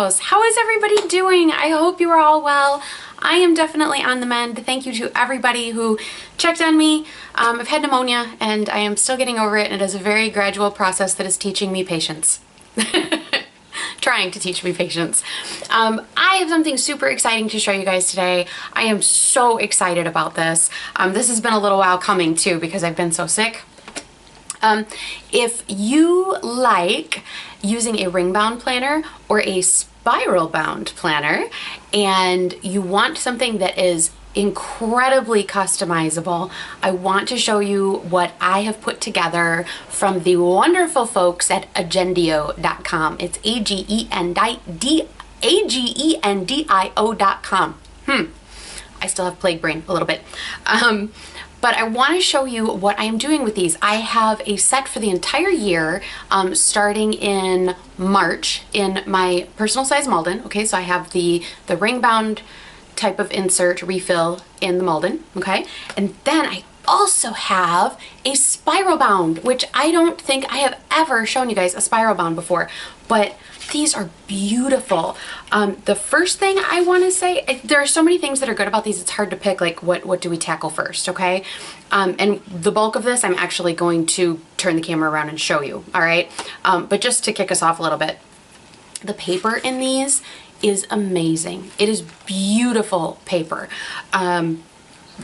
house. How is everybody doing? I hope you are all well. I am definitely on the mend. Thank you to everybody who checked on me. I've had pneumonia and I am still getting over it, and it is a very gradual process that is teaching me patience. Trying to teach me patience. I have something super exciting to show you guys today. I am so excited about this. This has been a little while coming too because I've been so sick. If you like using a ring bound planner or a spiral bound planner and you want something that is incredibly customizable, I want to show you what I have put together from the wonderful folks at Agendio.com. It's Agendio.com. I still have plague brain a little bit. But I want to show you what I am doing with these. I have a set for the entire year, starting in March in my personal size Malden. Okay, so I have the ring bound type of insert refill in the Malden. Okay, and then I also have a spiral bound, which I don't think I have ever shown you guys a spiral bound before, but these are beautiful. The first thing I want to say, there are so many things that are good about these, it's hard to pick like what do we tackle first, okay? And the bulk of this I'm actually going to turn the camera around and show you, all right? But just to kick us off a little bit, the paper in these is amazing. It is beautiful paper.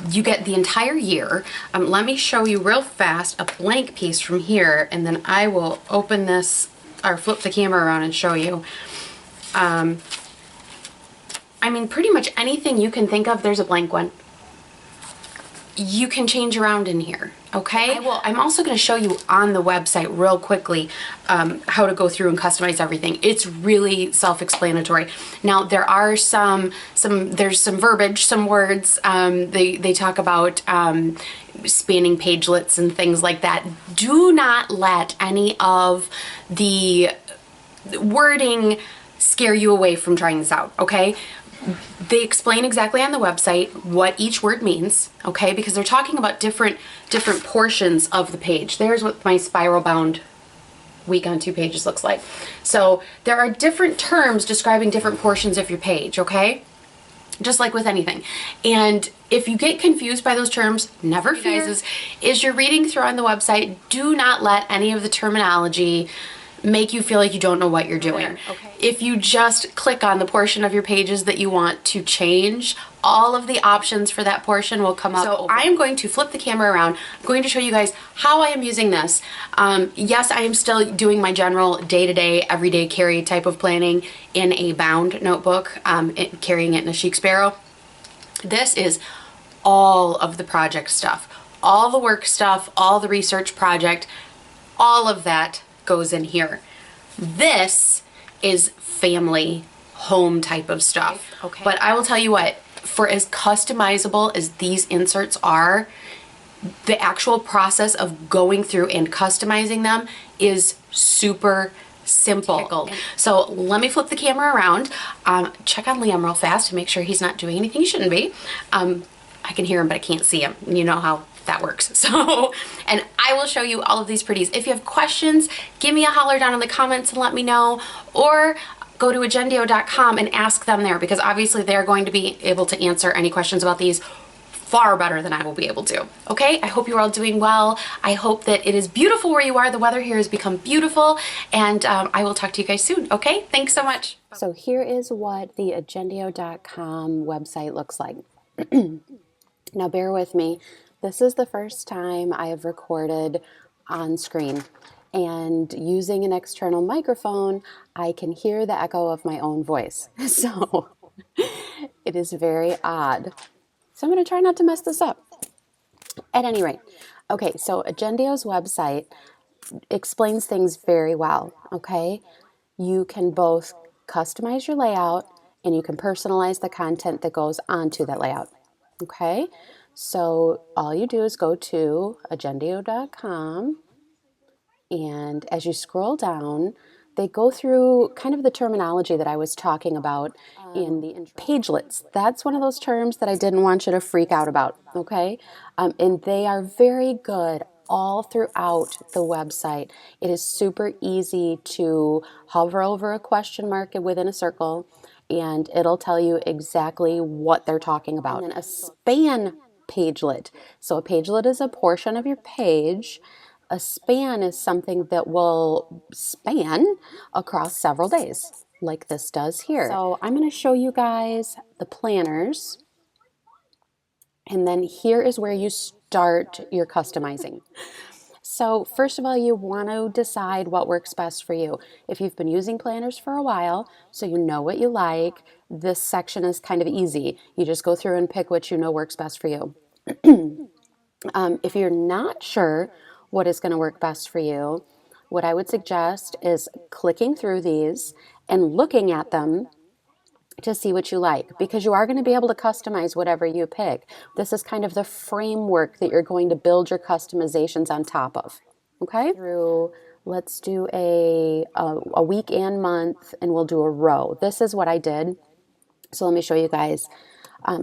You get the entire year. Let me show you real fast a blank piece from here, and then I will open this or flip the camera around and show you. I mean, pretty much anything you can think of, there's a blank one. You can change around in here, okay? I'm also going to show you on the website real quickly how to go through and customize everything. It's really self-explanatory. Now there are there's some verbiage, some words. They talk about spanning pagelets and things like that. Do not let any of the wording scare you away from trying this out, okay? They explain exactly on the website what each word means, okay? Because they're talking about different portions of the page. There's what my spiral bound week on 2 pages looks like. So there are different terms describing different portions of your page, okay? Just like with anything. And if you get confused by those terms, never fear. As you're reading through on the website, do not let any of the terminology make you feel like you don't know what you're doing. Okay. If you just click on the portion of your pages that you want to change, all of the options for that portion will come up. So I am going to flip the camera around. I'm going to show you guys how I am using this. Yes, I am still doing my general day-to-day, everyday carry type of planning in a bound notebook, carrying it in a chic sparrow. This is all of the project stuff, all the work stuff, all the research project, all of that goes in here. This is family home type of stuff. Okay. But I will tell you what, for as customizable as these inserts are, the actual process of going through and customizing them is super simple. So let me flip the camera around, check on Liam real fast to make sure he's not doing anything he shouldn't be. I can hear him, but I can't see him. You know how that works. So, and I will show you all of these pretties. If you have questions, give me a holler down in the comments and let me know, or go to Agendio.com and ask them there, because obviously they're going to be able to answer any questions about these far better than I will be able to. Okay, I hope you're all doing well. I hope that it is beautiful where you are. The weather here has become beautiful, and I will talk to you guys soon. Okay, thanks so much. So here is what the Agendio.com website looks like. Now bear with me. This is the first time I have recorded on screen, and using an external microphone, I can hear the echo of my own voice. So it is very odd. So I'm going to try not to mess this up. At any rate, okay, so Agendio's website explains things very well, okay? You can both customize your layout and you can personalize the content that goes onto that layout, okay? So all you do is go to Agendio.com, and as you scroll down, they go through kind of the terminology that I was talking about in the intro. Pagelets, that's one of those terms that I didn't want you to freak out about, okay? And they are very good all throughout the website. It is super easy to hover over a question mark within a circle, and it'll tell you exactly what they're talking about. And then a span pagelet. So a pagelet is a portion of your page. A span is something that will span across several days, like this does here. So I'm going to show you guys the planners, and then here is where you start your customizing. So first of all, you want to decide what works best for you. If you've been using planners for a while, so you know what you like, this section is kind of easy. You just go through and pick what you know works best for you. If you're not sure what is going to work best for you, what I would suggest is clicking through these and looking at them to see what you like, because you are going to be able to customize whatever you pick. This is kind of the framework that you're going to build your customizations on top of. Okay? Let's do a week and month, and we'll do a row. This is what I did. So let me show you guys.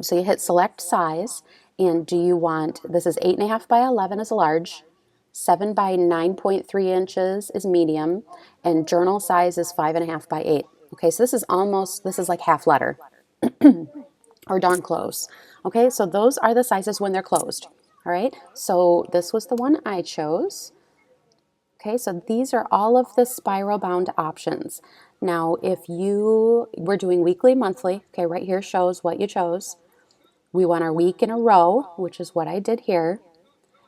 So you hit select size, and do you want, this is 8.5 by 11 is a large, 7 by 9.3 inches is medium, and journal size is 5.5 by 8. Okay, so this is like half letter or darn close. Okay, so those are the sizes when they're closed. All right, so this was the one I chose. Okay, so these are all of the spiral bound options. Now, if we're doing weekly, monthly, okay, right here shows what you chose. We want our week in a row, which is what I did here.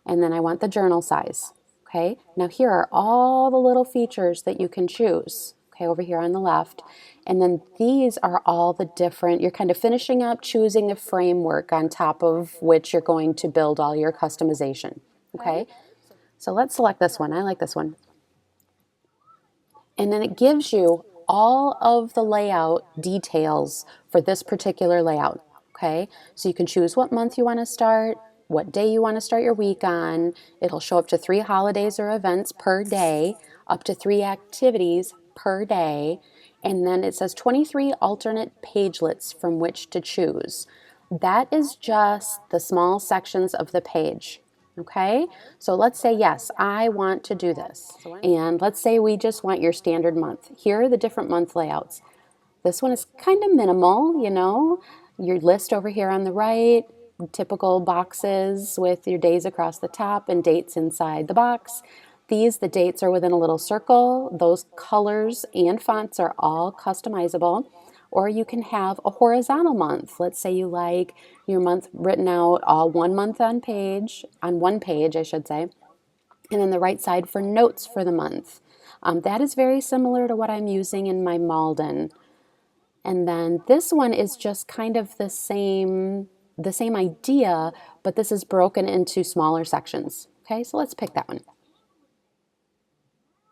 And then I want the journal size. Okay, now here are all the little features that you can choose. Okay, over here on the left. And then these are all the different, you're kind of finishing up choosing the framework on top of which you're going to build all your customization. Okay, so let's select this one. I like this one. And then it gives you all of the layout details for this particular layout. Okay, so you can choose what month you want to start, what day you want to start your week on. It'll show up to 3 holidays or events per day, up to 3 activities per day, and then it says 23 alternate pagelets from which to choose. That is just the small sections of the page. Okay, so let's say, yes, I want to do this. And let's say we just want your standard month. Here are the different month layouts. This one is kind of minimal, you know, your list over here on the right, typical boxes with your days across the top and dates inside the box. The dates are within a little circle. Those colors and fonts are all customizable. Or you can have a horizontal month. Let's say you like your month written out all one month on one page, I should say. And then the right side for notes for the month. That is very similar to what I'm using in my Malden. And then this one is just kind of the same idea, but this is broken into smaller sections. Okay, so let's pick that one.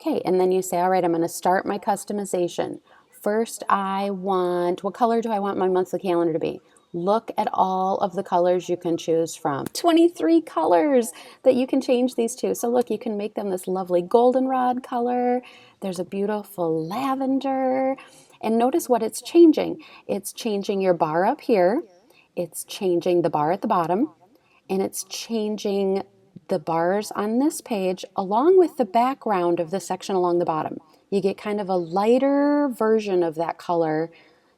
Okay, and then you say, all right, I'm going to start my customization. First, what color do I want my monthly calendar to be? Look at all of the colors you can choose from. 23 colors that you can change these to. So look, you can make them this lovely goldenrod color. There's a beautiful lavender. And notice what it's changing. It's changing your bar up here. It's changing the bar at the bottom. And it's changing the bars on this page along with the background of the section along the bottom. You get kind of a lighter version of that color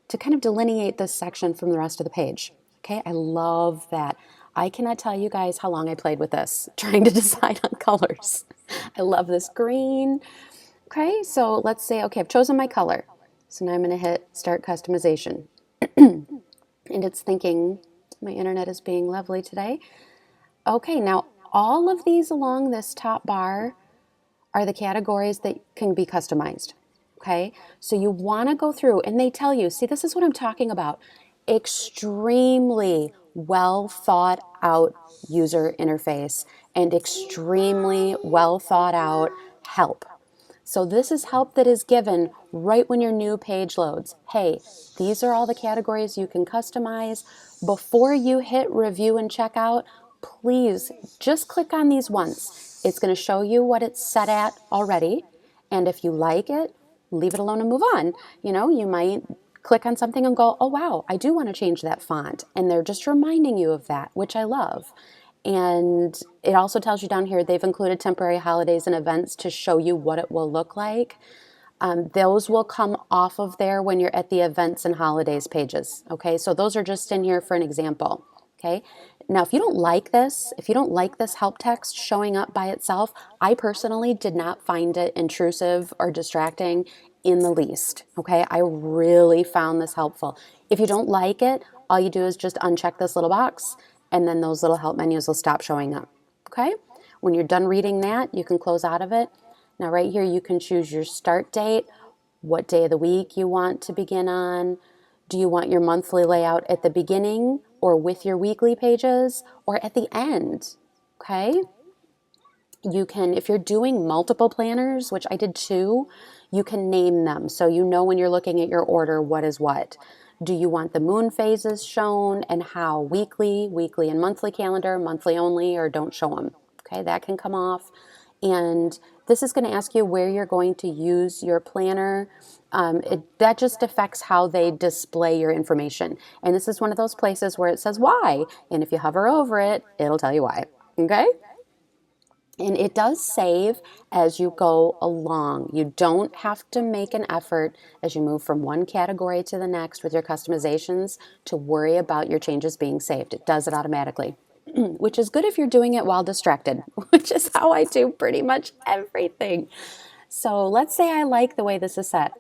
to kind of delineate this section from the rest of the page. Okay, I love that. I cannot tell you guys how long I played with this, trying to decide on colors. I love this green. Okay, so let's say, okay, I've chosen my color. So now I'm going to hit Start Customization. And it's thinking, my internet is being lovely today. Okay, now all of these along this top bar are the categories that can be customized. Okay, so you want to go through and they tell you, see, this is what I'm talking about. Extremely well thought out user interface and extremely well thought out help. So this is help that is given right when your new page loads. Hey, these are all the categories you can customize. Before you hit review and checkout, please just click on these once. It's going to show you what it's set at already. And if you like it, leave it alone and move on. You know, you might click on something and go, oh wow, I do want to change that font. And they're just reminding you of that, which I love. And it also tells you down here they've included temporary holidays and events to show you what it will look like. Those will come off of there when you're at the events and holidays pages. Okay, so those are just in here for an example. Okay, now if you don't like this, if you don't like this help text showing up by itself, I personally did not find it intrusive or distracting in the least. Okay, I really found this helpful. If you don't like it, all you do is just uncheck this little box and then those little help menus will stop showing up. Okay, when you're done reading that, you can close out of it. Now right here you can choose your start date, what day of the week you want to begin on. Do you want your monthly layout at the beginning or with your weekly pages or at the end? Okay. You can, if you're doing multiple planners, which I did too, you can name them so you know when you're looking at your order what is what. Do you want the moon phases shown and how? Weekly and monthly calendar, monthly only, or don't show them. Okay, that can come off. And this is going to ask you where you're going to use your planner. That just affects how they display your information. And this is one of those places where it says why. And if you hover over it, it'll tell you why. Okay? And it does save as you go along. You don't have to make an effort as you move from one category to the next with your customizations to worry about your changes being saved. It does it automatically, which is good if you're doing it while distracted, which is how I do pretty much everything. So let's say I like the way this is set.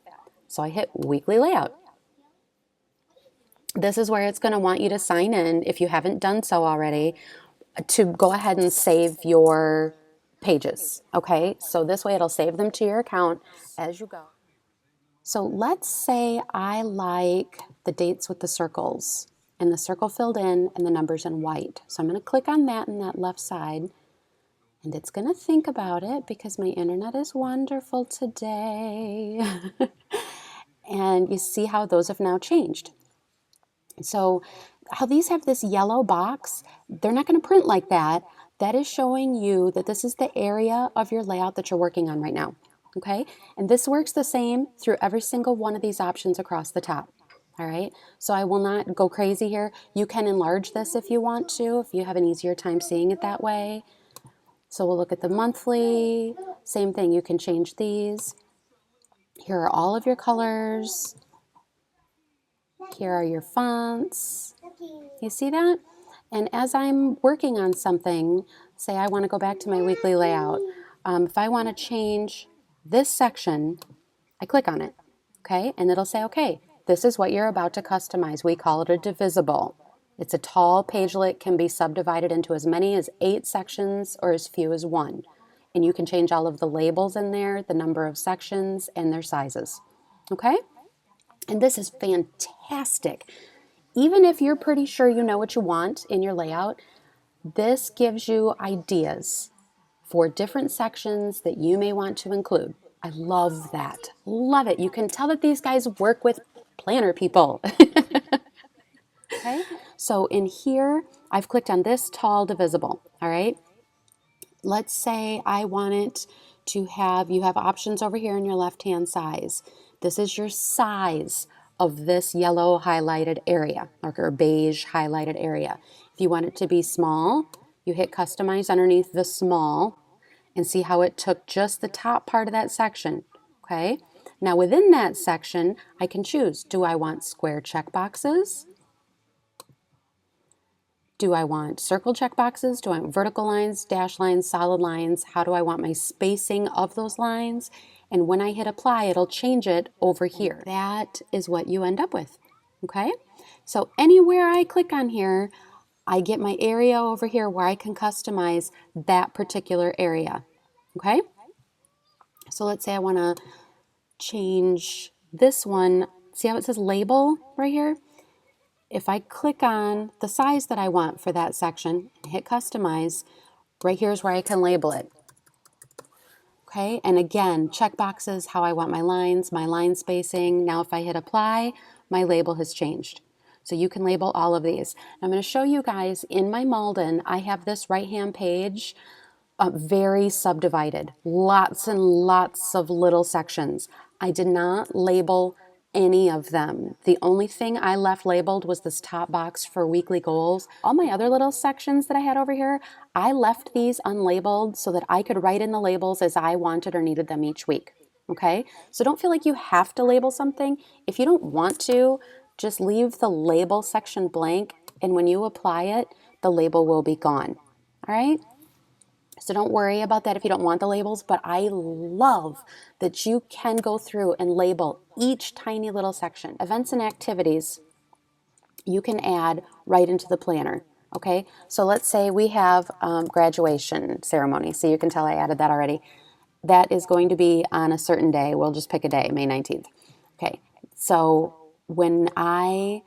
So I hit weekly layout. This is where it's going to want you to sign in if you haven't done so already to go ahead and save your pages. Okay, so this way it'll save them to your account as you go. So let's say I like the dates with the circles and the circle filled in and the numbers in white. So I'm going to click on that in that left side and it's going to think about it because my internet is wonderful today. And you see how those have now changed. So how these have this yellow box, they're not going to print like that. That is showing you that this is the area of your layout that you're working on right now. Okay, and this works the same through every single one of these options across the top. All right, so I will not go crazy here. You can enlarge this if you want to, if you have an easier time seeing it that way. So we'll look at the monthly, same thing, you can change these. Here are all of your colors. Here are your fonts. You see that? And as I'm working on something, say I want to go back to my weekly layout, if I want to change this section, I click on it, okay? And it'll say, okay, this is what you're about to customize. We call it a divisible. It's a tall pagelet, can be subdivided into as many as 8 sections or as few as 1. And you can change all of the labels in there, the number of sections, and their sizes, okay? And this is fantastic. Even if you're pretty sure you know what you want in your layout, this gives you ideas for different sections that you may want to include. I love that. Love it. You can tell that these guys work with planner people. Okay, so in here, I've clicked on this tall divisible, all right? Let's say I want it to have, you have options over here in your left-hand side. This is your size of this yellow highlighted area or beige highlighted area. If you want it to be small, you hit customize underneath the small and see how it took just the top part of that section, okay? Now within that section, I can choose, do I want square checkboxes? Do I want circle checkboxes? Do I want vertical lines, dash lines, solid lines? How do I want my spacing of those lines? And when I hit apply, it'll change it over here. That is what you end up with, okay? So anywhere I click on here, I get my area over here where I can customize that particular area, okay? So let's say I want to change this one. See how it says label right here? If I click on the size that I want for that section, hit customize, right here is where I can label it. Okay, and again, check boxes, how I want my lines, my line spacing. Now if I hit apply, my label has changed. So you can label all of these. I'm going to show you guys in my Malden, I have this right-hand page very subdivided, lots and lots of little sections. I did not label any of them. The only thing I left labeled was this top box for weekly goals. All my other little sections that I had over here, I left these unlabeled so that I could write in the labels as I wanted or needed them each week. Okay? So don't feel like you have to label something. If you don't want to, just leave the label section blank, and when you apply it, the label will be gone. All right? So don't worry about that if you don't want the labels, but I love that you can go through and label each tiny little section. Events and activities you can add right into the planner. Okay, so let's say we have graduation ceremony. So you can tell I added that already. That is going to be on a certain day. We'll just pick a day, May 19th. Okay, so when I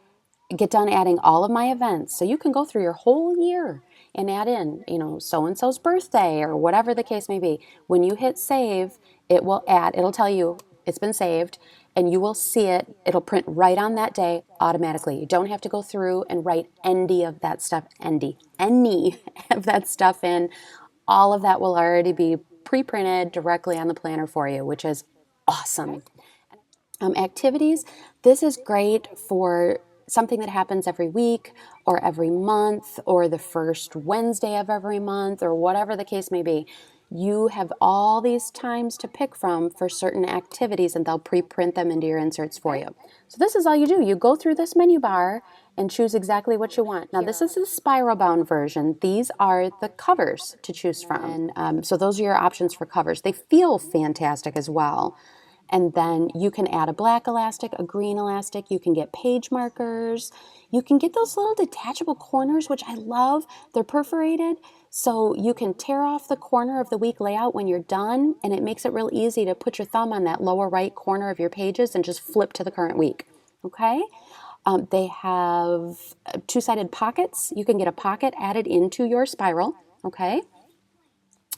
get done adding all of my events, so you can go through your whole year and add in, so-and-so's birthday or whatever the case may be. When you hit save, it'll tell you it's been saved, and you will see it. It'll print right on that day automatically. You don't have to go through and write any of that stuff in. All of that will already be pre-printed directly on the planner for you, which is awesome. Activities, this is great for something that happens every week or every month or the first Wednesday of every month or whatever the case may be. You have all these times to pick from for certain activities, and they'll pre-print them into your inserts for you. So this is all you do. You go through this menu bar and choose exactly what you want. Now this is the spiral bound version. These are the covers to choose from. And so those are your options for covers. They feel fantastic as well. And then you can add a black elastic, a green elastic. You can get page markers. You can get those little detachable corners, which I love. They're perforated, so you can tear off the corner of the week layout when you're done, and it makes it real easy to put your thumb on that lower right corner of your pages and just flip to the current week. Okay? They have two-sided pockets. You can get a pocket added into your spiral. Okay?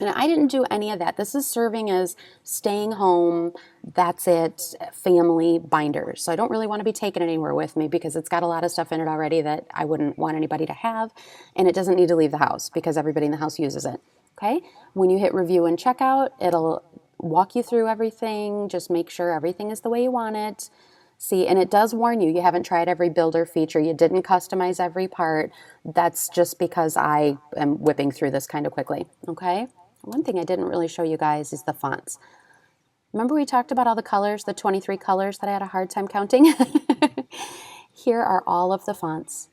And I didn't do any of that. This is serving as staying home, that's it, family binders. So I don't really want to be taking it anywhere with me because it's got a lot of stuff in it already that I wouldn't want anybody to have. And it doesn't need to leave the house because everybody in the house uses it. Okay? When you hit review and checkout, it'll walk you through everything. Just make sure everything is the way you want it. See, and it does warn you, you haven't tried every builder feature. You didn't customize every part. That's just because I am whipping through this kind of quickly. Okay? One thing I didn't really show you guys is the fonts. Remember we talked about all the colors, the 23 colors that I had a hard time counting? Here are all of the fonts.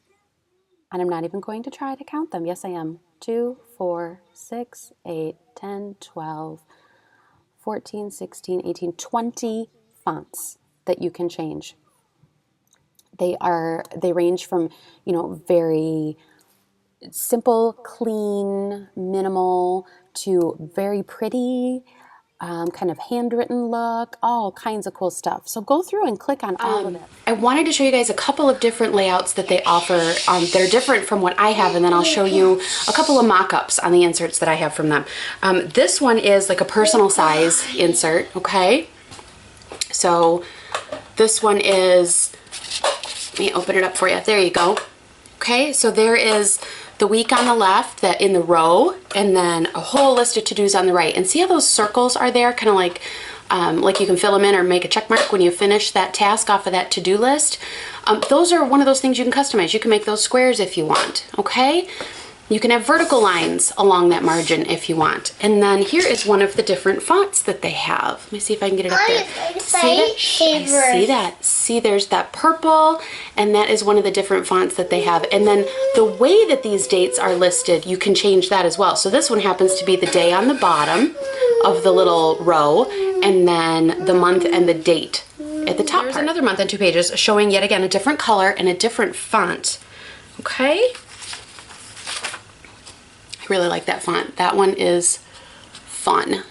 And I'm not even going to try to count them. Yes, I am. 2, 4, 6, 8, 10, 12, 14, 16, 18, 20 fonts that you can change. They range from, very simple, clean, minimal, to very pretty, kind of handwritten look, all kinds of cool stuff. So go through and click on all of it. I wanted to show you guys a couple of different layouts that they offer that are different from what I have, and then I'll show you a couple of mock-ups on the inserts that I have from them. This one is like a personal size insert, okay? So this one is, let me open it up for you. There you go. Okay, so there is the week on the left, that in the row, and then a whole list of to-dos on the right. And see how those circles are there, kind of like you can fill them in or make a check mark when you finish that task off of that to-do list. Those are one of those things you can customize. You can make those squares if you want, okay? You can have vertical lines along that margin if you want. And then here is one of the different fonts that they have. Let me see if I can get it up there. See that? I see that. See, there's that purple, and that is one of the different fonts that they have. And then the way that these dates are listed, you can change that as well. So this one happens to be the day on the bottom of the little row, and then the month and the date at the top. There's another month and 2 pages showing yet again a different color and a different font. Okay? Really like that font. That one is fun.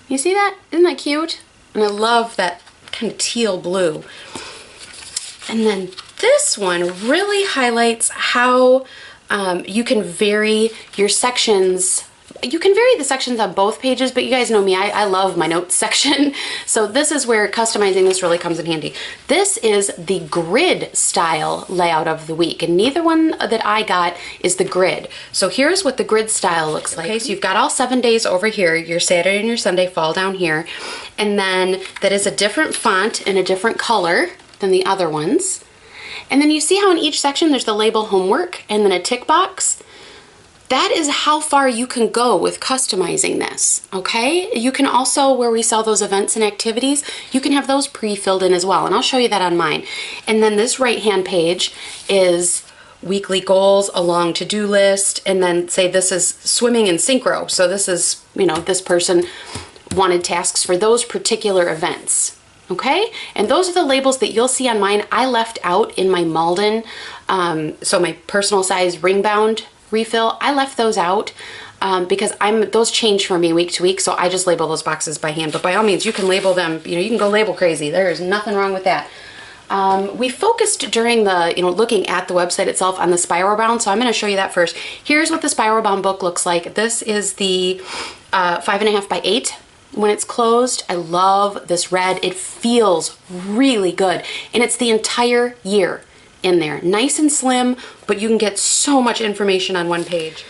You see that? Isn't that cute? And I love that kind of teal blue. And then this one really highlights how you can vary your sections You can vary the sections on both pages, but you guys know me, I love my notes section. So this is where customizing this really comes in handy. This is the grid style layout of the week, and neither one that I got is the grid. So here's what the grid style looks like. Okay, so you've got all 7 days over here. Your Saturday and your Sunday fall down here. And then that is a different font and a different color than the other ones. And then you see how in each section there's the label homework and then a tick box. That is how far you can go with customizing this, okay? You can also, where we sell those events and activities, you can have those pre-filled in as well, and I'll show you that on mine. And then this right-hand page is weekly goals, a long to-do list, and then say this is swimming and synchro. So this is, you know, this person wanted tasks for those particular events, okay? And those are the labels that you'll see on mine. I left out in my Malden, so my personal size ring bound refill, I left those out because those change for me week to week, so I just label those boxes by hand. But by all means, you can label them, you know, you can go label crazy. There is nothing wrong with that. We focused during the, you know, looking at the website itself on the spiral bound, so I'm going to show you that first. Here's what the spiral bound book looks like. This is the 5.5 by 8 when it's closed. I love this red. It feels really good, and it's the entire year in there. Nice and slim, but you can get so much information on one page.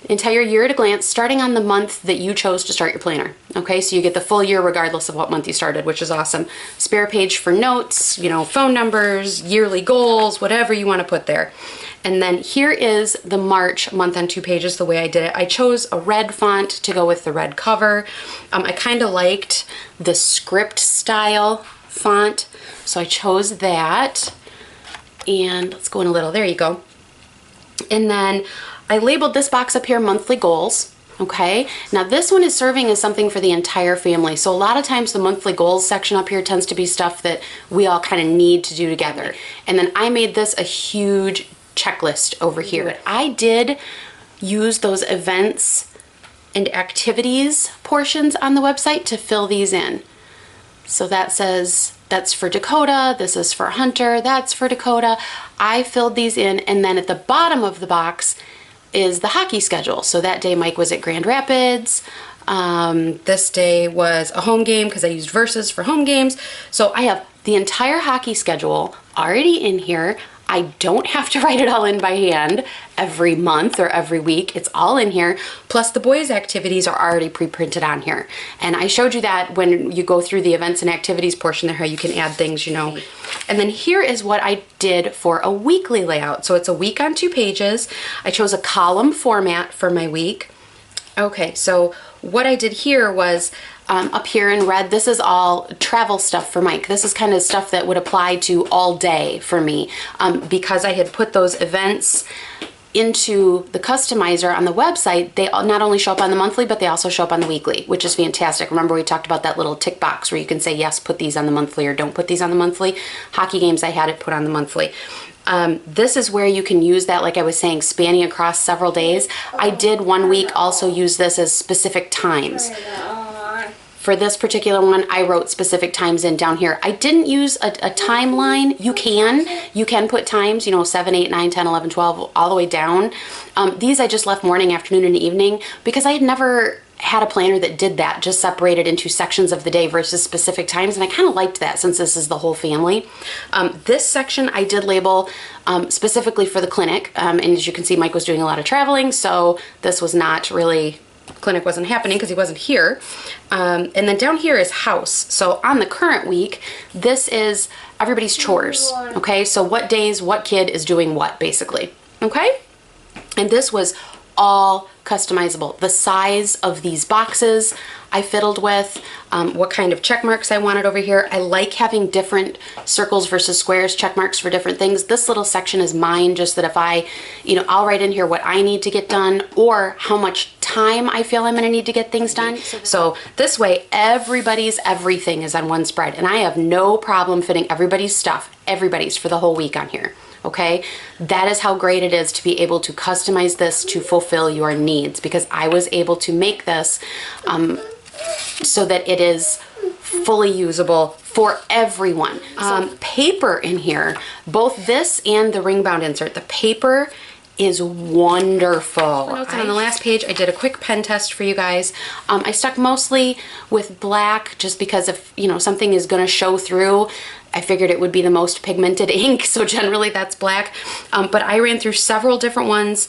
Entire year at a glance, starting on the month that you chose to start your planner. Okay, so you get the full year regardless of what month you started, which is awesome. Spare page for notes, you know, phone numbers, yearly goals, whatever you want to put there. And then here is the March month on 2 pages, the way I did it. I chose a red font to go with the red cover. I kind of liked the script style font, so I chose that. And let's go in a little, there you go. And then I labeled this box up here monthly goals, okay? Now this one is serving as something for the entire family. So a lot of times the monthly goals section up here tends to be stuff that we all kind of need to do together. And then I made this a huge checklist over here. I did use those events and activities portions on the website to fill these in. So that says, that's for Dakota, this is for Hunter, that's for Dakota. I filled these in, and then at the bottom of the box is the hockey schedule. So that day Mike was at Grand Rapids. This day was a home game because I used verses for home games. So I have the entire hockey schedule already in here. I don't have to write it all in by hand every month or every week. It's all in here. Plus the boys' activities are already pre-printed on here. And I showed you that when you go through the events and activities portion there, how you can add things, you know. And then here is what I did for a weekly layout. So it's a week on 2 pages. I chose a column format for my week. Okay, so what I did here was up here in red, this is all travel stuff for Mike. This is kind of stuff that would apply to all day for me because I had put those events into the customizer on the website. They not only show up on the monthly, but they also show up on the weekly, which is fantastic. Remember we talked about that little tick box where you can say, yes, put these on the monthly or don't put these on the monthly. Hockey games, I had it put on the monthly. This is where you can use that, like I was saying, spanning across several days. I did one week also use this as specific times. For this particular one, I wrote specific times in down here. I didn't use a timeline. You can put times, you know, 7, 8, 9, 10, 11, 12, all the way down. These I just left morning, afternoon, and evening because I had never had a planner that did that, just separated into sections of the day versus specific times, and I kind of liked that since this is the whole family. This section I did label specifically for the clinic, and as you can see, Mike was doing a lot of traveling, so this was not really, clinic wasn't happening because he wasn't here. And then down here is house. So on the current week, this is everybody's chores, okay? So what days, what kid is doing what, basically, okay? And this was all customizable. The size of these boxes I fiddled with, what kind of check marks I wanted over here. I like having different circles versus squares, check marks for different things. This little section is mine, just that if I, you know, I'll write in here what I need to get done or how much time I feel I'm gonna need to get things done. So this way, everybody's everything is on one spread, and I have no problem fitting everybody's stuff, everybody's for the whole week on here. Okay, that is how great it is to be able to customize this to fulfill your needs, because I was able to make this so that it is fully usable for everyone. Paper in here, both this and the ring bound insert, the paper is wonderful. Notes, and on the last page, I did a quick pen test for you guys. I stuck mostly with black just because if, you know, something is gonna show through, I figured it would be the most pigmented ink, so generally that's black. But I ran through several different ones,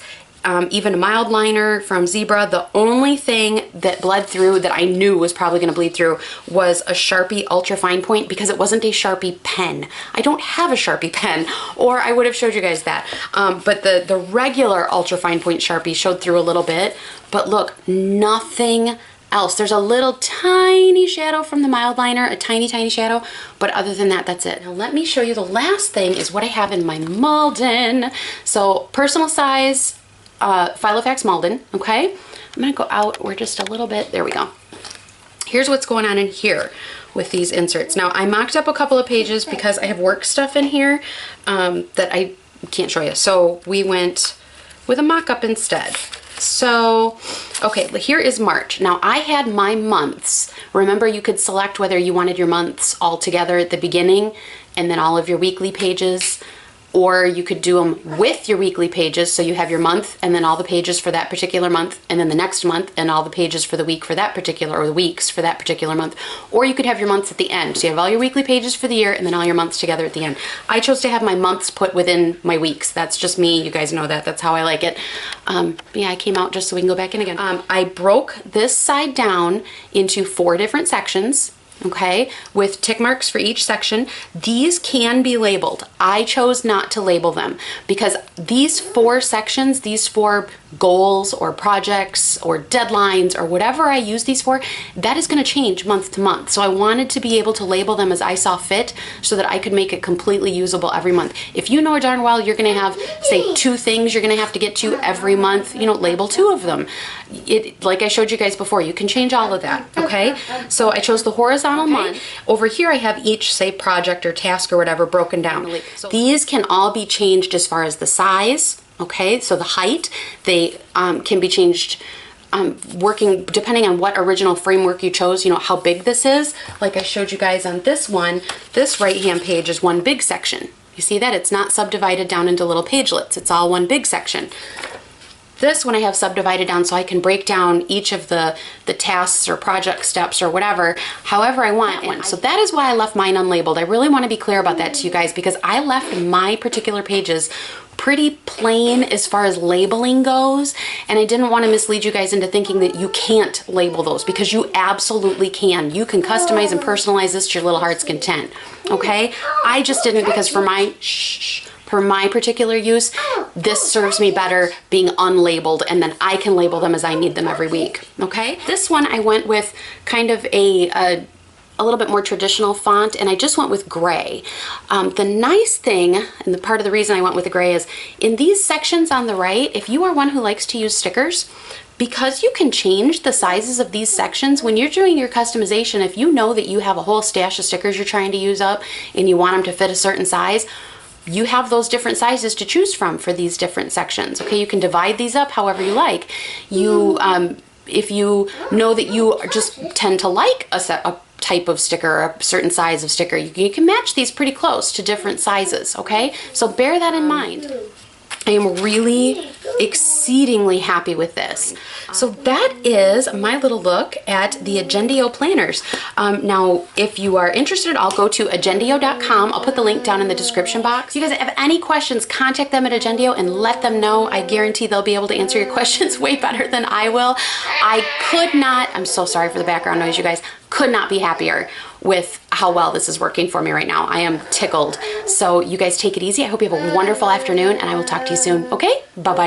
even a mild liner from Zebra. The only thing that bled through that I knew was probably gonna bleed through was a Sharpie Ultra Fine Point because it wasn't a Sharpie pen. I don't have a Sharpie pen, or I would have showed you guys that. But the regular Ultra Fine Point Sharpie showed through a little bit, but look, nothing else. There's a little tiny shadow from the mild liner, a tiny, tiny shadow, but other than that, that's it. Now let me show you the last thing is what I have in my Malden. So personal size, Filofax Malden, okay? I'm gonna go out, we're just a little bit, there we go. Here's what's going on in here with these inserts. Now I mocked up a couple of pages because I have work stuff in here that I can't show you. So we went with a mock-up instead. So, okay, here is March. Now I had my months. Remember, you could select whether you wanted your months all together at the beginning and then all of your weekly pages, or you could do them with your weekly pages, so you have your month and then all the pages for that particular month, and then the next month and all the pages for the week for that particular, or the weeks for that particular month. Or you could have your months at the end, so you have all your weekly pages for the year and then all your months together at the end. I chose to have my months put within my weeks. That's just me, you guys know that, that's how I like it. Yeah, I came out just so we can go back in again. I broke this side down into 4 different sections, okay, with tick marks for each section. These can be labeled. I chose not to label them because these 4 sections, these 4 goals or projects or deadlines or whatever I use these for, that is going to change month to month. So I wanted to be able to label them as I saw fit so that I could make it completely usable every month. If you know darn well you're going to have, say, 2 things you're going to have to get to every month, you know, label 2 of them. Like I showed you guys before, you can change all of that, okay? So I chose the horizontal month. Over here I have each, say, project or task or whatever broken down. These can all be changed as far as the size, okay? So the height, they can be changed working depending on what original framework you chose, you know, how big this is. Like I showed you guys on this one, this right-hand page is one big section. You see that? It's not subdivided down into little pagelets. It's all one big section. This one I have subdivided down so I can break down each of the tasks or project steps or whatever, however I want one. So that is why I left mine unlabeled. I really want to be clear about that to you guys because I left my particular pages pretty plain as far as labeling goes, and I didn't want to mislead you guys into thinking that you can't label those, because you absolutely can. You can customize and personalize this to your little heart's content, okay? I just didn't because for my particular use, this serves me better being unlabeled, and then I can label them as I need them every week, okay? This one I went with kind of a little bit more traditional font, and I just went with gray. The nice thing, and the part of the reason I went with the gray is, in these sections on the right, if you are one who likes to use stickers, because you can change the sizes of these sections, when you're doing your customization, if you know that you have a whole stash of stickers you're trying to use up, and you want them to fit a certain size, you have those different sizes to choose from for these different sections, okay? You can divide these up however you like. You, if you know that you just tend to like a type of sticker or a certain size of sticker, you can match these pretty close to different sizes, okay? So bear that in mind. I am really exceedingly happy with this. So that is my little look at the Agendio planners. Now, if you are interested, I'll go to agendio.com. I'll put the link down in the description box. If you guys have any questions, contact them at Agendio and let them know. I guarantee they'll be able to answer your questions way better than I will. I could not, I'm so sorry for the background noise, you guys, could not be happier with how well this is working for me right now. I am tickled. So you guys take it easy. I hope you have a wonderful afternoon, and I will talk to you soon. Okay? Bye-bye.